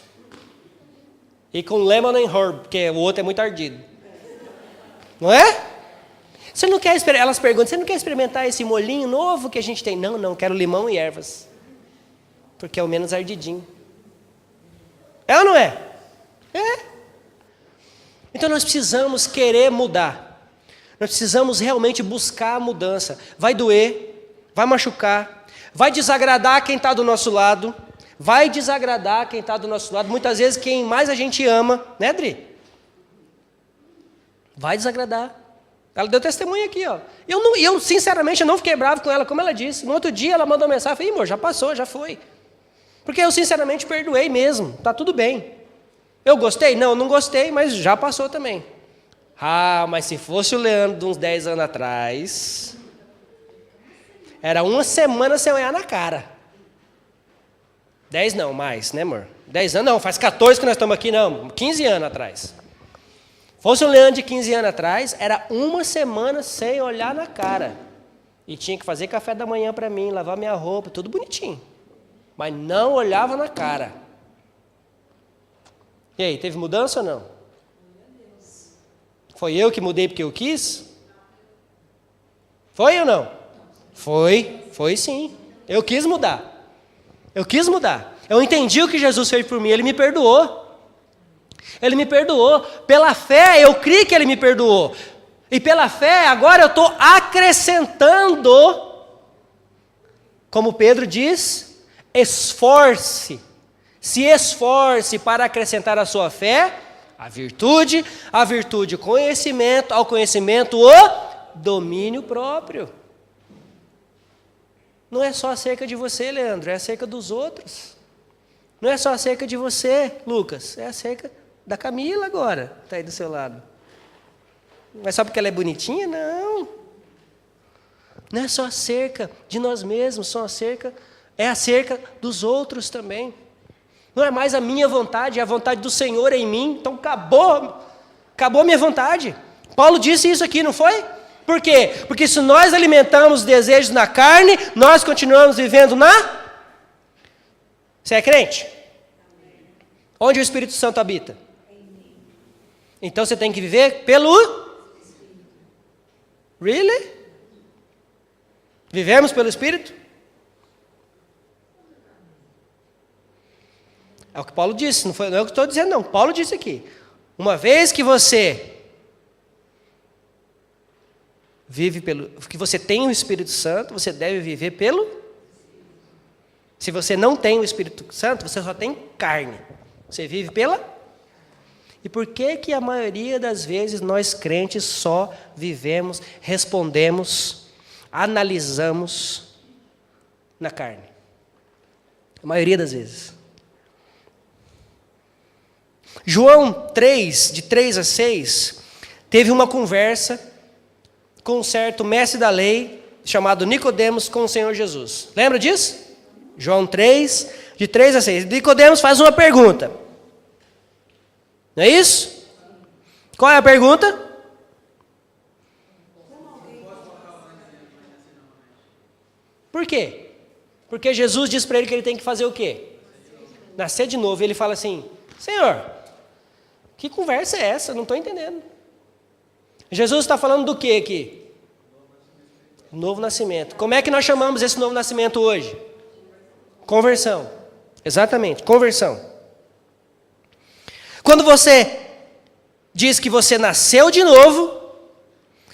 E com lemon and herb, porque o outro é muito ardido. Não é? Você não quer, elas perguntam, você não quer experimentar esse molhinho novo que a gente tem? Não, quero limão e ervas. Porque é o menos ardidinho. É ou não é? É. Então nós precisamos querer mudar. Nós precisamos realmente buscar a mudança. Vai doer, vai machucar, vai desagradar quem está do nosso lado. Vai desagradar quem está do nosso lado. Muitas vezes quem mais a gente ama, né, Dri? Vai desagradar. Ela deu testemunho aqui, ó. Eu sinceramente, eu não fiquei bravo com ela, como ela disse. No outro dia ela mandou mensagem, eu falei, amor, já passou, já foi. Porque eu sinceramente perdoei mesmo, está tudo bem. Eu gostei? Não gostei, mas já passou também. Mas se fosse o Leandro de uns 10 anos atrás, era uma semana sem olhar na cara. 10 não, mais, né, amor? 10 anos não, faz 14 que nós estamos aqui, não, 15 anos atrás. Fosse o Leandro de 15 anos atrás, era uma semana sem olhar na cara. E tinha que fazer café da manhã para mim, lavar minha roupa, tudo bonitinho. Mas não olhava na cara. E aí, teve mudança ou não? Foi eu que mudei porque eu quis? Foi ou não? Foi sim. Eu quis mudar. Eu entendi o que Jesus fez por mim, Ele me perdoou. Ele me perdoou. Pela fé, eu criei que Ele me perdoou. E pela fé, agora eu estou acrescentando, como Pedro diz, se esforce para acrescentar à sua fé a virtude o conhecimento, ao conhecimento o domínio próprio. Não é só acerca de você, Leandro, é acerca dos outros. Não é só acerca de você, Lucas, é acerca da Camila agora, está aí do seu lado. Não é só porque ela é bonitinha? Não. Não é só acerca de nós mesmos, é acerca dos outros também. Não é mais a minha vontade, é a vontade do Senhor em mim. Então acabou a minha vontade. Paulo disse isso aqui, não foi? Por quê? Porque se nós alimentamos os desejos na carne, nós continuamos vivendo na... Você é crente? Onde o Espírito Santo habita? Então você tem que viver pelo... Really? Vivemos pelo Espírito? É o que Paulo disse, não é o que estou dizendo não. Paulo disse aqui. Uma vez que você vive que você tem o Espírito Santo, você deve viver pelo... Se você não tem o Espírito Santo, você só tem carne. Você vive pela... E por que a maioria das vezes nós crentes só vivemos, respondemos, analisamos na carne? A maioria das vezes. João 3, de 3 a 6, teve uma conversa com um certo mestre da lei, chamado Nicodemos, com o Senhor Jesus. Lembra disso? João 3, de 3 a 6. Nicodemos faz uma pergunta. Não é isso? Qual é a pergunta? Por quê? Porque Jesus diz para ele que ele tem que fazer o quê? Nascer de novo. E ele fala assim, Senhor, que conversa é essa? Não estou entendendo. Jesus está falando do que aqui? Novo nascimento. Como é que nós chamamos esse novo nascimento hoje? Conversão. Exatamente, conversão. Quando você diz que você nasceu de novo,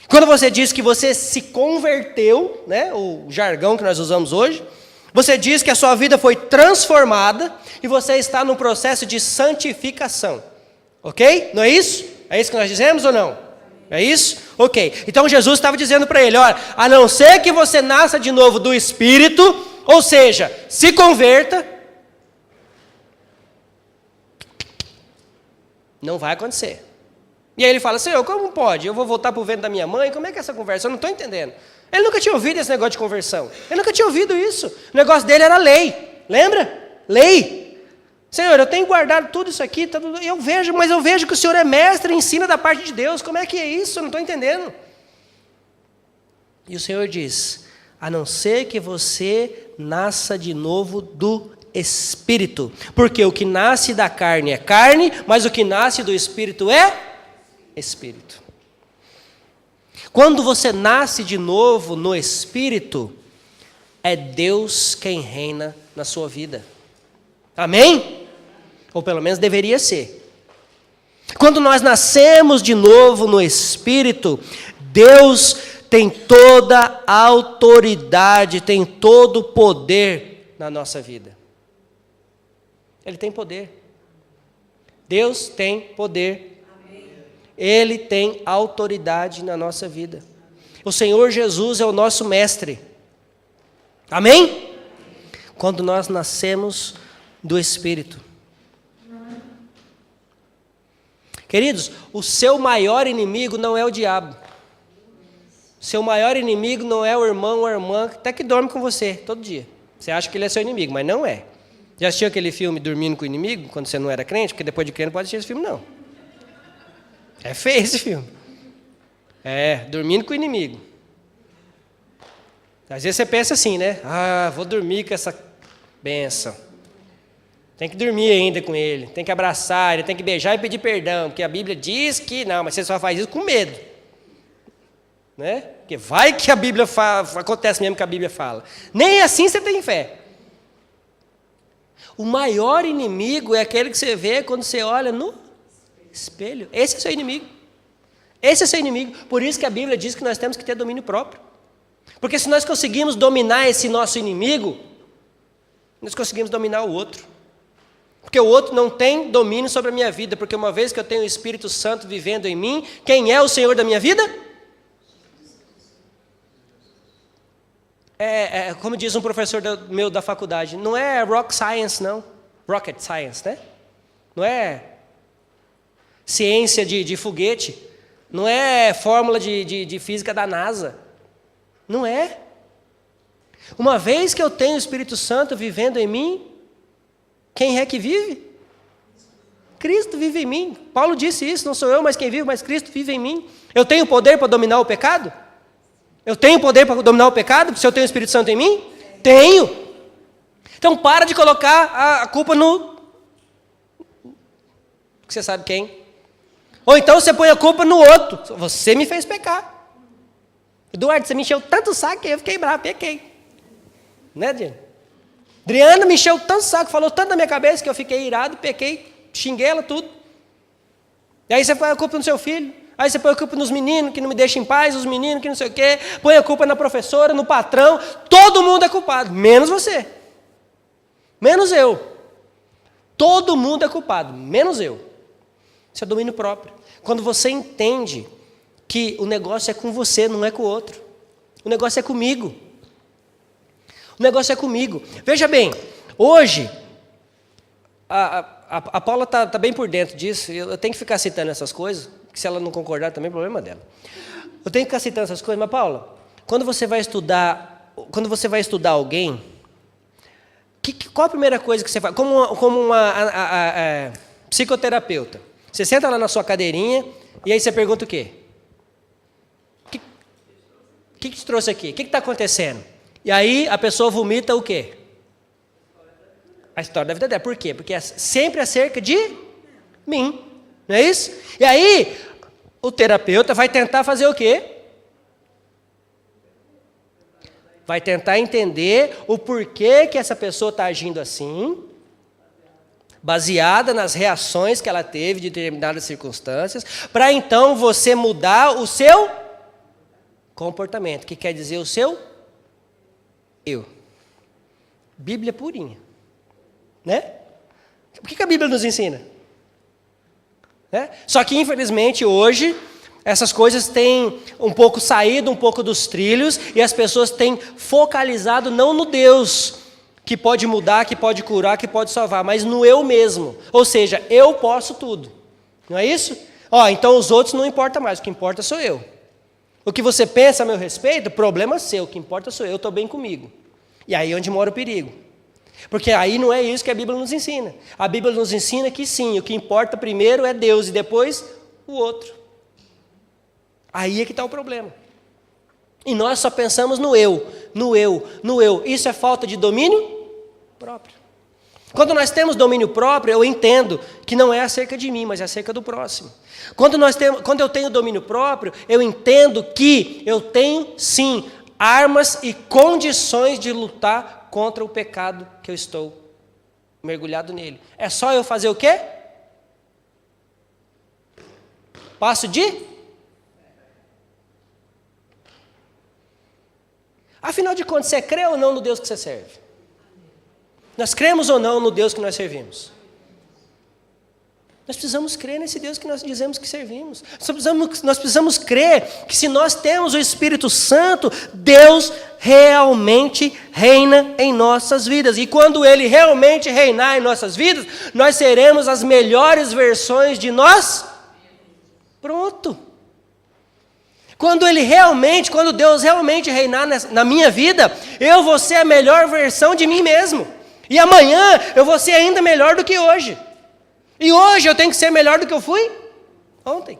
quando você diz que você se converteu, né, o jargão que nós usamos hoje, você diz que a sua vida foi transformada e você está no processo de santificação. Ok? Não é isso? É isso que nós dizemos ou não? É isso? Ok. Então Jesus estava dizendo para ele, olha, a não ser que você nasça de novo do Espírito, ou seja, se converta, não vai acontecer. E aí ele fala, Senhor, como pode? Eu vou voltar para o ventre da minha mãe? Como é que é essa conversa? Eu não estou entendendo. Ele nunca tinha ouvido esse negócio de conversão. Ele nunca tinha ouvido isso. O negócio dele era lei. Lembra? Lei. Senhor, eu tenho guardado tudo isso aqui. Eu vejo que o Senhor é mestre e ensina da parte de Deus. Como é que é isso? Eu não estou entendendo. E o Senhor diz, a não ser que você nasça de novo do Espírito. Porque o que nasce da carne é carne, mas o que nasce do Espírito é Espírito. Quando você nasce de novo no Espírito, é Deus quem reina na sua vida. Amém? Ou pelo menos deveria ser. Quando nós nascemos de novo no Espírito, Deus tem toda a autoridade, tem todo o poder na nossa vida. Ele tem poder. Deus tem poder. Ele tem autoridade na nossa vida. O Senhor Jesus é o nosso mestre. Amém? Quando nós nascemos do Espírito. Queridos, o seu maior inimigo não é o diabo. Seu maior inimigo não é o irmão ou a irmã até que dorme com você todo dia. Você acha que ele é seu inimigo, mas não é. Já assistiu aquele filme Dormindo com o Inimigo, quando você não era crente? Porque depois de crente não pode assistir esse filme, não. É feio esse filme. Dormindo com o inimigo. Às vezes você pensa assim, né? Vou dormir com essa bênção. Tem que dormir ainda com ele. Tem que abraçar, ele tem que beijar e pedir perdão. Porque a Bíblia diz que não, mas você só faz isso com medo. Né? Porque vai que a Bíblia fala, acontece mesmo que a Bíblia fala. Nem assim você tem fé. O maior inimigo é aquele que você vê quando você olha no espelho. Esse é seu inimigo. Esse é seu inimigo. Por isso que a Bíblia diz que nós temos que ter domínio próprio. Porque se nós conseguimos dominar esse nosso inimigo, nós conseguimos dominar o outro. Porque o outro não tem domínio sobre a minha vida. Porque uma vez que eu tenho o Espírito Santo vivendo em mim, quem é o Senhor da minha vida? Como diz um professor meu da faculdade, não é rocket science, não. Rocket science, né? Não é ciência de foguete. Não é fórmula de física da NASA. Não é. Uma vez que eu tenho o Espírito Santo vivendo em mim, quem é que vive? Cristo vive em mim. Paulo disse isso, não sou eu, mas quem vive, mas Cristo vive em mim. Eu tenho poder para dominar o pecado? Eu tenho poder para dominar o pecado, se eu tenho o Espírito Santo em mim? Tenho. Então para de colocar a culpa no... Você sabe quem? Ou então você põe a culpa no outro. Você me fez pecar. Eduardo, você me encheu tanto o saco que eu fiquei bravo, pequei. Né, Adriana? Adriana me encheu tanto o saco, falou tanto na minha cabeça que eu fiquei irado, pequei, xinguei ela tudo. E aí você põe a culpa no seu filho. Aí você põe a culpa nos meninos que não me deixam em paz, os meninos que não sei o quê. Põe a culpa na professora, no patrão. Todo mundo é culpado, menos você. Menos eu. Todo mundo é culpado, menos eu. Isso é domínio próprio. Quando você entende que o negócio é com você, não é com o outro. O negócio é comigo. O negócio é comigo. Veja bem, hoje, a Paula está bem por dentro disso. Eu tenho que ficar citando essas coisas, que se ela não concordar também é problema dela. Eu tenho que ficar citando essas coisas, mas Paula, quando você vai estudar alguém, qual a primeira coisa que você faz? Como uma psicoterapeuta. Você senta lá na sua cadeirinha e aí você pergunta o quê? O que te trouxe aqui? O que está acontecendo? E aí a pessoa vomita o quê? A história da vida dela. Por quê? Porque é sempre acerca de mim. Não é isso? E aí, o terapeuta vai tentar fazer o quê? Vai tentar entender o porquê que essa pessoa está agindo assim, baseada nas reações que ela teve de determinadas circunstâncias, para então você mudar o seu comportamento, que quer dizer o seu eu. Bíblia purinha. Né? O que a Bíblia nos ensina? Né? Só que, infelizmente, hoje, essas coisas têm um pouco saído, um pouco dos trilhos, e as pessoas têm focalizado não no Deus, que pode mudar, que pode curar, que pode salvar, mas no eu mesmo. Ou seja, eu posso tudo. Não é isso? Então os outros não importa mais, o que importa sou eu. O que você pensa a meu respeito, problema seu, o que importa sou eu, estou bem comigo. E aí é onde mora o perigo. Porque aí não é isso que a Bíblia nos ensina. A Bíblia nos ensina que sim, o que importa primeiro é Deus e depois o outro. Aí é que está o problema. E nós só pensamos no eu, no eu, no eu. Isso é falta de domínio próprio. Quando nós temos domínio próprio, eu entendo que não é acerca de mim, mas é acerca do próximo. Quando eu tenho domínio próprio, eu entendo que eu tenho sim armas e condições de lutar contra o pecado que eu estou mergulhado nele. É só eu fazer o quê? Passo de? Afinal de contas, você crê ou não no Deus que você serve? Nós cremos ou não no Deus que nós servimos? Nós precisamos crer nesse Deus que nós dizemos que servimos. Nós precisamos crer que se nós temos o Espírito Santo, Deus realmente reina em nossas vidas. E quando Ele realmente reinar em nossas vidas, nós seremos as melhores versões de nós. Pronto. Quando Deus realmente reinar na minha vida, eu vou ser a melhor versão de mim mesmo. E amanhã eu vou ser ainda melhor do que hoje. E hoje eu tenho que ser melhor do que eu fui ontem.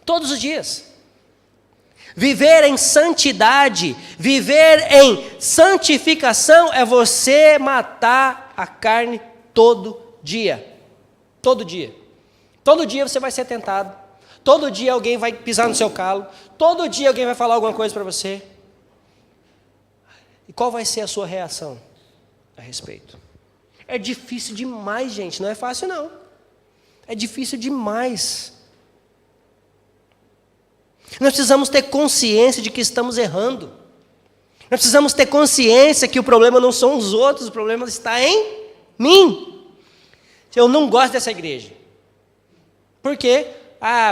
Todos os dias. Viver em santidade, viver em santificação é você matar a carne todo dia. Todo dia. Todo dia você vai ser tentado. Todo dia alguém vai pisar no seu calo. Todo dia alguém vai falar alguma coisa para você. E qual vai ser a sua reação a respeito? É difícil demais, gente. Não é fácil, não. É difícil demais. Nós precisamos ter consciência de que estamos errando. Nós precisamos ter consciência que o problema não são os outros, o problema está em mim. Eu não gosto dessa igreja. Por quê?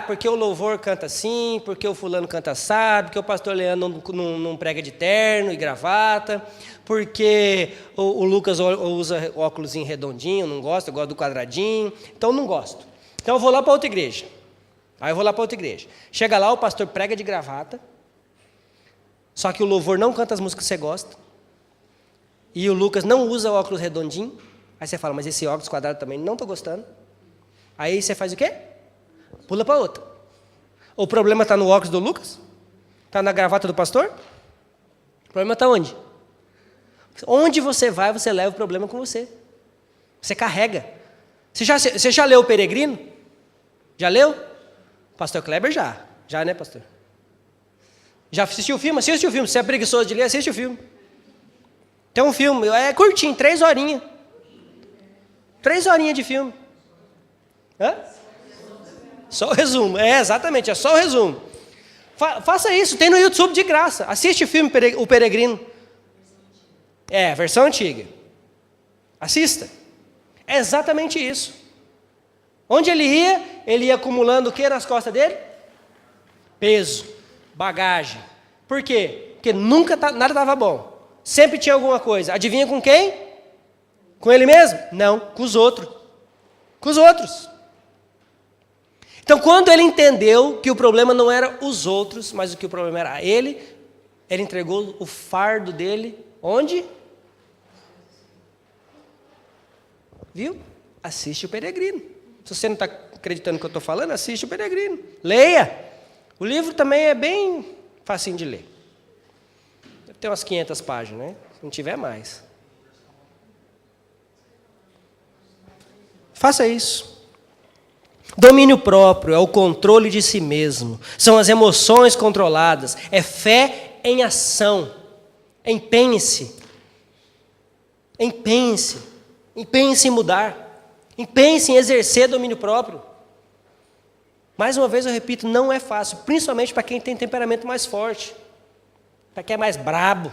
Porque o louvor canta assim, porque o fulano canta assado, porque o pastor Leandro não prega de terno e gravata, porque o Lucas usa óculos redondinho, não gosto, eu gosto do quadradinho, então não gosto. Então eu vou lá para outra igreja. Aí eu vou lá para outra igreja. Chega lá, o pastor prega de gravata, só que o louvor não canta as músicas que você gosta, e o Lucas não usa óculos redondinho. Aí você fala, mas esse óculos quadrado também não estou gostando. Aí você faz o quê? Pula para outra. O problema está no óculos do Lucas? Está na gravata do pastor? O problema está onde? Onde você vai, você leva o problema com você. Você carrega. Você já leu O Peregrino? Já leu? Pastor Kleber já. Já, né, pastor? Já assistiu o filme? Assiste o filme. Se é preguiçoso de ler, assiste o filme. Tem um filme, é curtinho, 3 horinhas. 3 horinhas de filme. Hã? Só o resumo, exatamente, é só o resumo. Faça isso, tem no YouTube de graça. Assiste o filme O Peregrino. Versão antiga. Assista. É exatamente isso. Onde ele ia acumulando o que nas costas dele? Peso, bagagem. Por quê? Porque nada estava bom. Sempre tinha alguma coisa. Adivinha com quem? Com ele mesmo? Não, com os outros. Com os outros. Então, quando ele entendeu que o problema não era os outros, mas o que o problema era ele entregou o fardo dele, onde? Viu? Assiste O Peregrino. Se você não está acreditando no que eu estou falando, assiste O Peregrino. Leia. O livro também é bem facinho de ler. Deve ter umas 500 páginas, né? Se não tiver mais. Faça isso. Domínio próprio é o controle de si mesmo. São as emoções controladas. É fé em ação. Empenhe-se. Empenhe-se. Empenhe-se em mudar. Empenhe-se em exercer domínio próprio. Mais uma vez eu repito, não é fácil. Principalmente para quem tem temperamento mais forte. Para quem é mais brabo.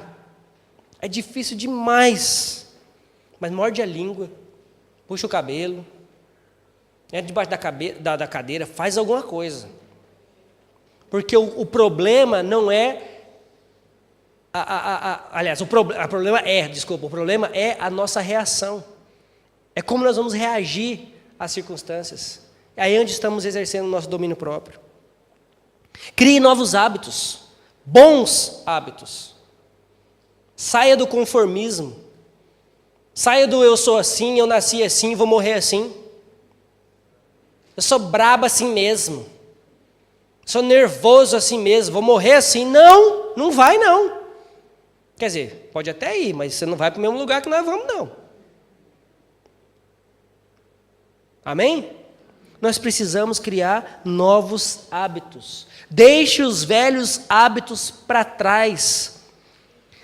É difícil demais. Mas morde a língua. Puxa o cabelo. Entra debaixo da cadeira. Faz alguma coisa. Porque o problema não é... o problema é a nossa reação. É como nós vamos reagir às circunstâncias. É aí onde estamos exercendo o nosso domínio próprio. Crie novos hábitos. Bons hábitos. Saia do conformismo. Saia do eu sou assim, eu nasci assim, vou morrer assim. Eu sou brabo assim mesmo. Sou nervoso assim mesmo, vou morrer assim. Não, não vai não. Quer dizer, pode até ir, mas você não vai para o mesmo lugar que nós vamos não. Amém? Nós precisamos criar novos hábitos. Deixe os velhos hábitos para trás.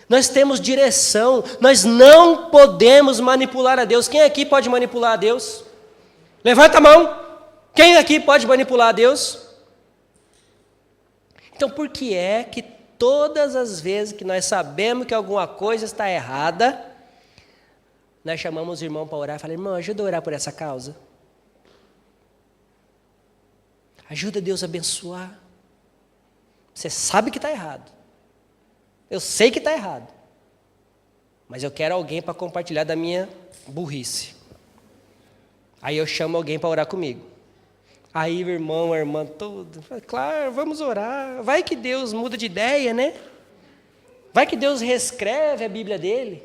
Nós temos direção. Nós não podemos manipular a Deus. Quem aqui pode manipular a Deus? Levanta a mão. Quem aqui pode manipular a Deus? Então, por que é que todas as vezes que nós sabemos que alguma coisa está errada, nós chamamos o irmão para orar e falamos, irmão, ajuda a orar por essa causa? Ajuda Deus a abençoar. Você sabe que está errado. Eu sei que está errado. Mas eu quero alguém para compartilhar da minha burrice. Aí eu chamo alguém para orar comigo. Aí o irmão, a irmã, tudo. Claro, vamos orar. Vai que Deus muda de ideia, né? Vai que Deus reescreve a Bíblia dele.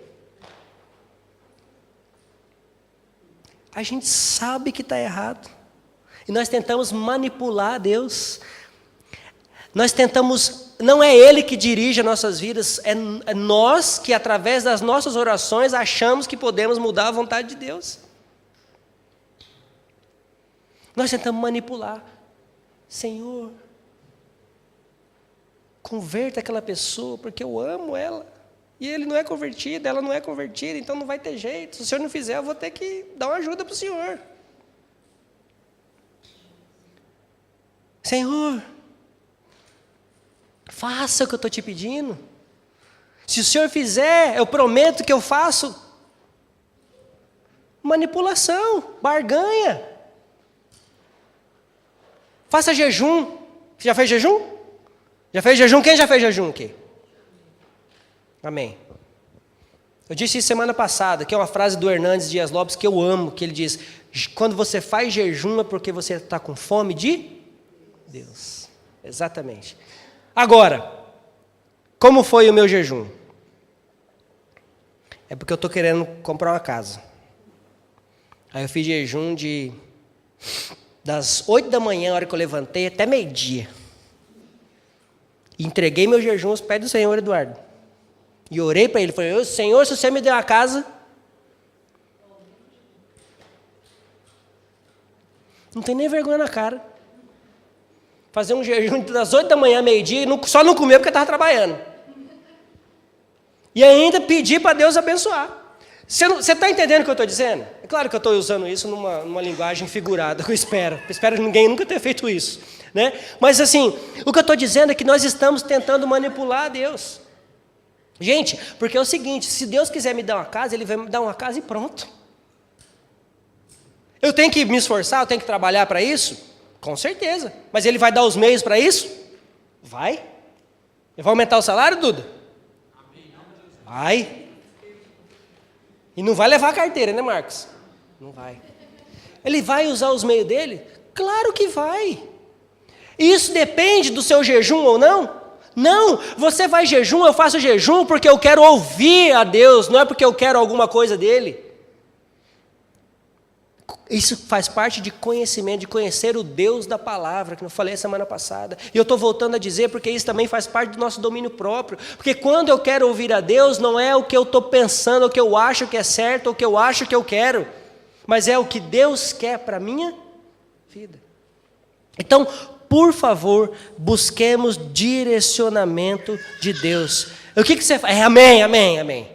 A gente sabe que está errado. E nós tentamos manipular Deus. Nós tentamos, não é Ele que dirige as nossas vidas, é nós que através das nossas orações achamos que podemos mudar a vontade de Deus. Nós tentamos manipular. Senhor, converta aquela pessoa, porque eu amo ela. E ele não é convertido, ela não é convertida, então não vai ter jeito. Se o Senhor não fizer, eu vou ter que dar uma ajuda para o Senhor. Senhor, faça o que eu estou te pedindo. Se o Senhor fizer, eu prometo que eu faço. Manipulação, barganha. Faça jejum. Você já fez jejum? Já fez jejum? Quem já fez jejum aqui? Amém. Eu disse isso semana passada, que é uma frase do Hernandes Dias Lopes que eu amo, que ele diz, quando você faz jejum é porque você está com fome de Deus. Exatamente. Agora, como foi o meu jejum? É porque eu estou querendo comprar uma casa. Aí eu fiz jejum das 8 da manhã, a hora que eu levantei, até meio-dia. E entreguei meu jejum aos pés do Senhor, Eduardo. E orei para ele, falei, Senhor, se você me der uma casa... Não tem nem vergonha na cara. Fazer um jejum das 8 da manhã, meio-dia, e só não comer porque estava trabalhando. E ainda pedir para Deus abençoar. Você está entendendo o que eu estou dizendo? É claro que eu estou usando isso numa linguagem figurada, que eu espero. Eu espero que ninguém nunca tenha feito isso. Né? Mas assim, o que eu estou dizendo é que nós estamos tentando manipular a Deus. Gente, porque é o seguinte, se Deus quiser me dar uma casa, Ele vai me dar uma casa e pronto. Eu tenho que me esforçar, eu tenho que trabalhar para isso? Com certeza. Mas Ele vai dar os meios para isso? Vai. Ele vai aumentar o salário, Duda? Vai. E não vai levar a carteira, né, Marcos? Não vai. Ele vai usar os meios dele? Claro que vai. Isso depende do seu jejum ou não? Não, você vai jejum, eu faço jejum porque eu quero ouvir a Deus, não é porque eu quero alguma coisa dele. Isso faz parte de conhecimento, de conhecer o Deus da palavra, que eu falei semana passada. E eu estou voltando a dizer porque isso também faz parte do nosso domínio próprio. Porque quando eu quero ouvir a Deus, não é o que eu estou pensando, o que eu acho que é certo, o que eu acho que eu quero. mas é o que Deus quer para a minha vida. Então, por favor, busquemos direcionamento de Deus. O que você faz? Amém, amém, amém.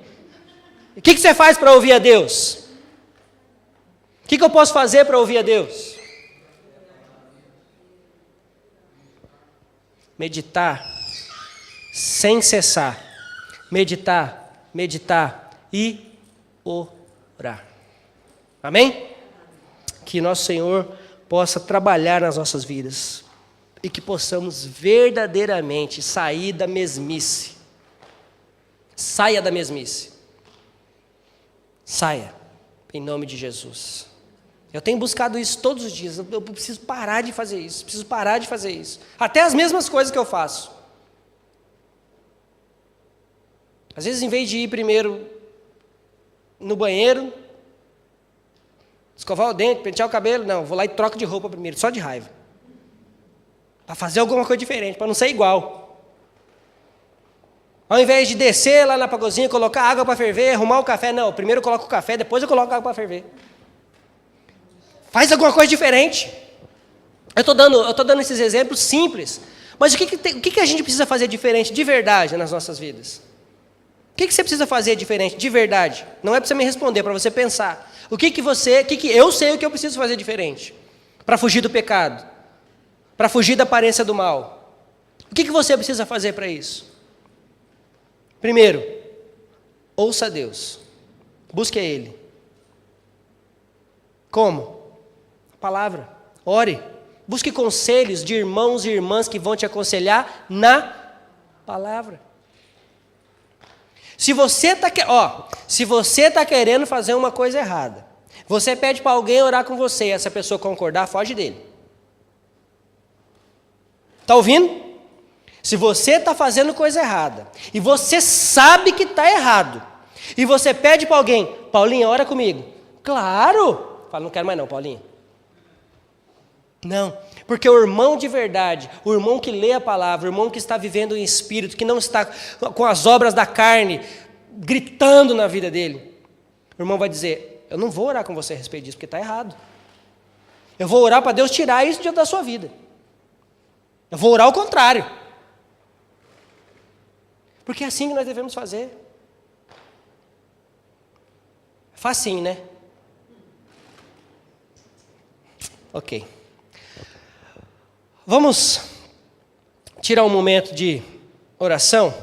O que você faz para ouvir a Deus? O que eu posso fazer para ouvir a Deus? Meditar sem cessar. Meditar, meditar e orar. Amém? Que nosso Senhor possa trabalhar nas nossas vidas e que possamos verdadeiramente sair da mesmice. Saia da mesmice. Saia, em nome de Jesus. Eu tenho buscado isso todos os dias. Eu preciso parar de fazer isso. Preciso parar de fazer isso. Até as mesmas coisas que eu faço. Às vezes, em vez de ir primeiro no banheiro, escovar o dente, pentear o cabelo, não, vou lá e troco de roupa primeiro, só de raiva. Para fazer alguma coisa diferente, para não ser igual. Ao invés de descer lá na cozinha, colocar água para ferver, arrumar o café, não, primeiro eu coloco o café, depois eu coloco água para ferver. Faz alguma coisa diferente. Eu estou dando esses exemplos simples, mas o que a gente precisa fazer diferente de verdade nas nossas vidas? O que você precisa fazer diferente de verdade? Não é para você me responder, é para você pensar. Eu sei o que eu preciso fazer diferente para fugir do pecado, para fugir da aparência do mal. O que você precisa fazer para isso? Primeiro, ouça a Deus, busque a Ele. Como? A palavra, ore, busque conselhos de irmãos e irmãs que vão te aconselhar na palavra. Se você está querendo fazer uma coisa errada, você pede para alguém orar com você e essa pessoa concordar, foge dele. Está ouvindo? Se você está fazendo coisa errada e você sabe que está errado e você pede para alguém, Paulinha, ora comigo. Claro! Fala, não quero mais não, Paulinha. Não, porque o irmão de verdade, o irmão que lê a palavra, o irmão que está vivendo em espírito, que não está com as obras da carne gritando na vida dele, o irmão vai dizer, eu não vou orar com você a respeito disso, porque está errado. Eu vou orar para Deus tirar isso da sua vida. Eu vou orar ao contrário. Porque é assim que nós devemos fazer. Facinho, né? Ok. Vamos tirar um momento de oração.